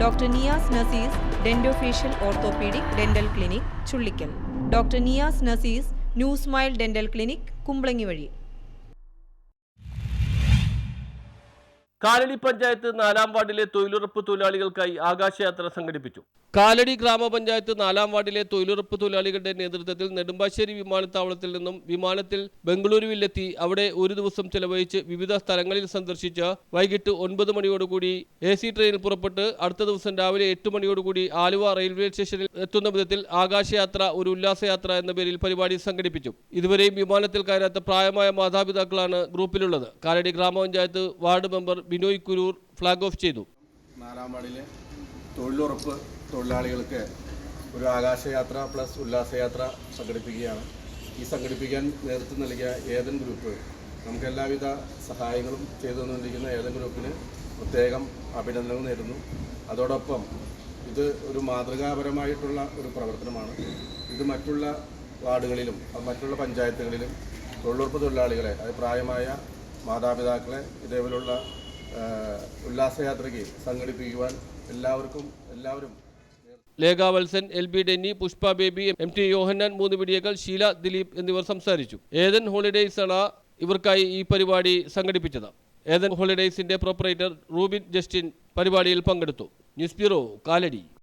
Doctor Niyas Nasees dentofacial orthopaedic dental clinic Chullickal. Doctor Niyas Nasees new smile dental clinic Kumbalangi വഴി. കാലടി പഞ്ചായത്ത് 4-ാം വാർഡിലെ തൊഴിലുറപ്പ് തൊഴിലാളികൾക്കായി ആകാശയാത്ര സംഘടിപ്പിച്ചു. കാലടി ഗ്രാമപഞ്ചായത്ത് 4-ാം വാർഡിലെ തൊഴിലുറപ്പ് തൊഴിലാളികളുടെ നേതൃത്വത്തിൽ നെടുമ്പാശ്ശേരി വിമാനത്താവളത്തിൽ നിന്നും വിമാനത്തിൽ ബംഗളൂരുവിലെത്തി അവിടെ ഒരു ദിവസം ചെലവഴിച്ച് വിവിധ സ്ഥലങ്ങളിൽ സന്ദർശിച്ച് വൈകിട്ട് 9 മണിയോടുകൂടി AC ട്രെയിനിൽ പുറപ്പെട്ട് അടുത്ത ദിവസം രാവിലെ 8 മണിയോടുകൂടി ആലുവ റെയിൽവേ സ്റ്റേഷനിൽ എത്തുന്ന വിധത്തിൽ ആകാശയാത്ര ഒരു ഉല്ലാസയാത്ര എന്ന പേരിൽ പരിപാടി സംഘടിപ്പിച്ചു. ഇതുവരെയും വിമാനത്തിൽ കയറാത്ത പ്രായമായ മാതാപിതാക്കളാണ് ഗ്രൂപ്പിലുള്ളത്. കാലടി ഗ്രാമപഞ്ചായത്ത് ward member Binoy Kuroor flag off ചെയ്തു. 4-ാം വാർഡിലെ തൊഴിലുറപ്പ് തൊഴിലാളികൾക്ക് ഒരു ആകാശയാത്ര പ്ലസ് ഉല്ലാസയാത്ര സംഘടിപ്പിക്കുകയാണ്. ഈ സംഘടിപ്പിക്കാൻ നേതൃത്വം നൽകിയ ഏദൻ ഗ്രൂപ്പ്, നമുക്ക് എല്ലാവിധ സഹായങ്ങളും ചെയ്തു തന്നിരിക്കുന്ന ഏദൻ ഗ്രൂപ്പിന് പ്രത്യേകം അഭിനന്ദനങ്ങൾ നേരുന്നു. അതോടൊപ്പം ഇത് ഒരു മാതൃകാപരമായിട്ടുള്ള ഒരു പ്രവർത്തനമാണ്. ഇത് മറ്റുള്ള വാർഡുകളിലും മറ്റുള്ള പഞ്ചായത്തുകളിലും തൊഴിലുറപ്പ് തൊഴിലാളികളെ, അത് പ്രായമായ മാതാപിതാക്കളെ ഇതേപോലുള്ള ഉല്ലാസയാത്രയ്ക്ക് സംഘടിപ്പിക്കുവാൻ എല്ലാവരും Lekha Valsan, LB Denny, Pushpa baby, MT യോഹന്നാൻ, 3 വിടിയകൾ, ഷീല ദിലീപ് എന്നിവർ സംസാരിച്ചു. ഏദൻ ഹോളിഡേയ്സ് ആണ് ഇവർക്കായി ഈ പരിപാടി സംഘടിപ്പിച്ചത്. ഏദൻ ഹോളിഡേയ്സിന്റെ പ്രൊപ്പറേറ്റർ റൂബിൻ ജസ്റ്റിൻ പരിപാടിയിൽ പങ്കെടുത്തു. News bureau, Kalady.